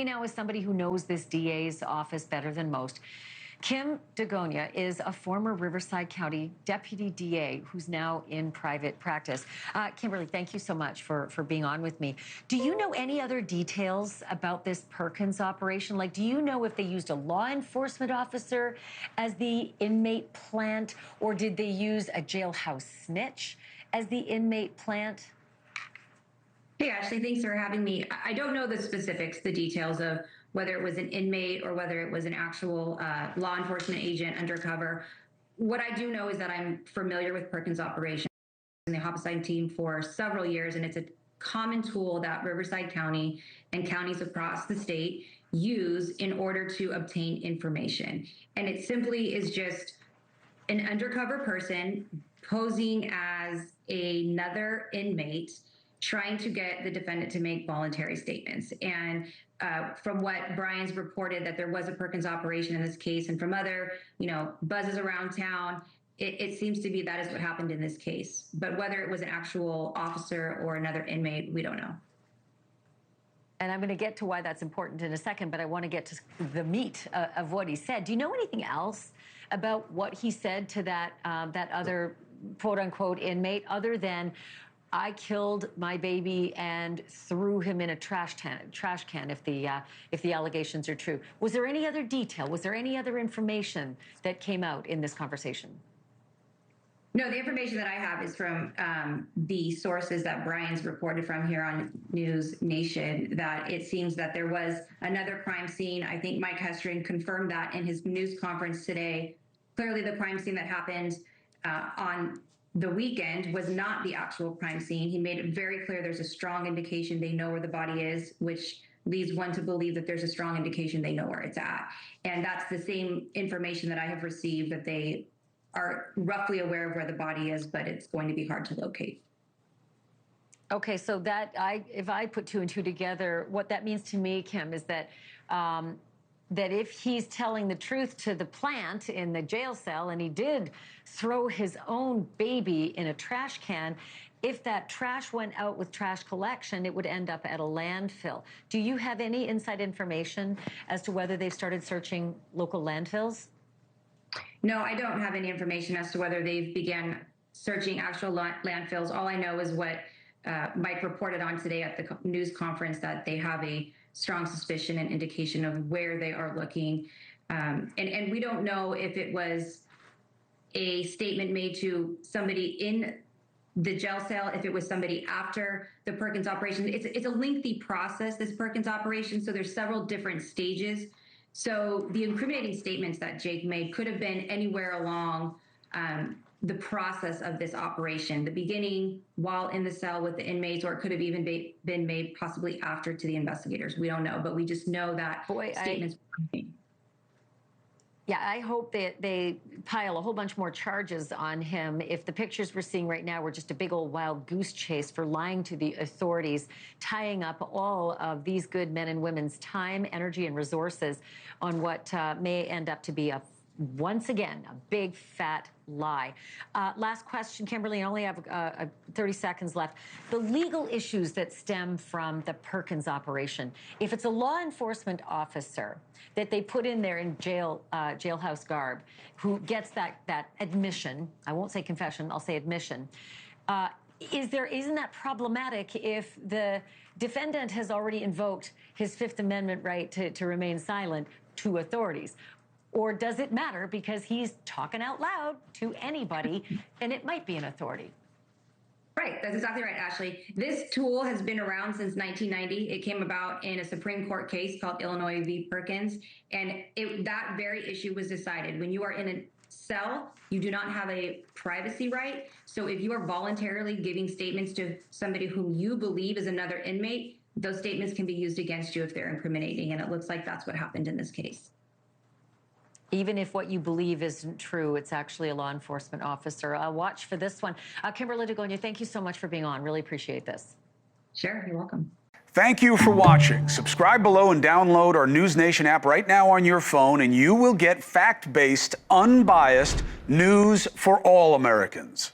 Now, as somebody who knows this DA's office better than most, Kim DeGonia is a former Riverside County deputy DA who's now in private practice. Kimberly, thank you so much for being on with me. Do you know any other details about this Perkins operation? Like, do you know if they used a law enforcement officer as the inmate plant, or did they use a jailhouse snitch as the inmate plant? Hey, Ashley, thanks for having me. I don't know the specifics, the details of whether it was an inmate or whether it was an actual law enforcement agent undercover. What I do know is that I'm familiar with Perkins operation and the homicide team for several years, and it's a common tool that Riverside County and counties across the state use in order to obtain information. And it simply is just an undercover person posing as another inmate trying to get the defendant to make voluntary statements. And from what Brian's reported, that there was a Perkins operation in this case, and from other, buzzes around town, it seems to be that is what happened in this case. But whether it was an actual officer or another inmate, we don't know. And I'm going to get to why that's important in a second, but I want to get to the meat of what he said. Do you know anything else about what he said to that that other quote-unquote inmate, other than I killed my baby and threw him in a trash can if the allegations are true? Was there any other detail? Was there any other information that came out in this conversation? No, the information that I have is from the sources that Brian's reported from here on NewsNation, that it seems that there was another crime scene. I think Mike Hestring confirmed that in his news conference today. Clearly, the crime scene that happened on the weekend was not the actual crime scene. He made it very clear there's a strong indication they know where the body is, which leads one to believe that there's a strong indication they know where it's at. And that's the same information that I have received, that they are roughly aware of where the body is, but it's going to be hard to locate. Okay, so if I put two and two together, what that means to me, Kim, is that that if he's telling the truth to the plant in the jail cell, and he did throw his own baby in a trash can, if that trash went out with trash collection, it would end up at a landfill. Do you have any inside information as to whether they've started searching local landfills? No, I don't have any information as to whether they've began searching actual landfills. All I know is what Mike reported on today at the news conference, that they have a strong suspicion and indication of where they are looking. And we don't know if it was a statement made to somebody in the jail cell, if it was somebody after the Perkins operation. It's a lengthy process, this Perkins operation, so there's several different stages. So the incriminating statements that Jake made could have been anywhere along the process of this operation, the beginning while in the cell with the inmates, or it could have even been made possibly after to the investigators. We don't know, but we just know that statements were made. Yeah, I hope that they pile a whole bunch more charges on him if the pictures we're seeing right now were just a big old wild goose chase for lying to the authorities, tying up all of these good men and women's time, energy, and resources on what may end up to be once again, a big fat lie. Last question, Kimberly, I only have 30 seconds left. The legal issues that stem from the Perkins operation, if it's a law enforcement officer that they put in there in jailhouse garb, who gets that admission, I won't say confession, I'll say admission, isn't that problematic if the defendant has already invoked his Fifth Amendment right to remain silent to authorities? Or does it matter because he's talking out loud to anybody and it might be an authority? Right, that's exactly right, Ashley. This tool has been around since 1990. It came about in a Supreme Court case called Illinois v. Perkins, and that very issue was decided. When you are in a cell, you do not have a privacy right. So if you are voluntarily giving statements to somebody whom you believe is another inmate, those statements can be used against you if they're incriminating, and it looks like that's what happened in this case. Even if what you believe isn't true, it's actually a law enforcement officer. Watch for this one. Kimberly DeGonia, thank you so much for being on. Really appreciate this. Sure, you're welcome. Thank you for watching. Subscribe below and download our NewsNation app right now on your phone, and you will get fact-based, unbiased news for all Americans.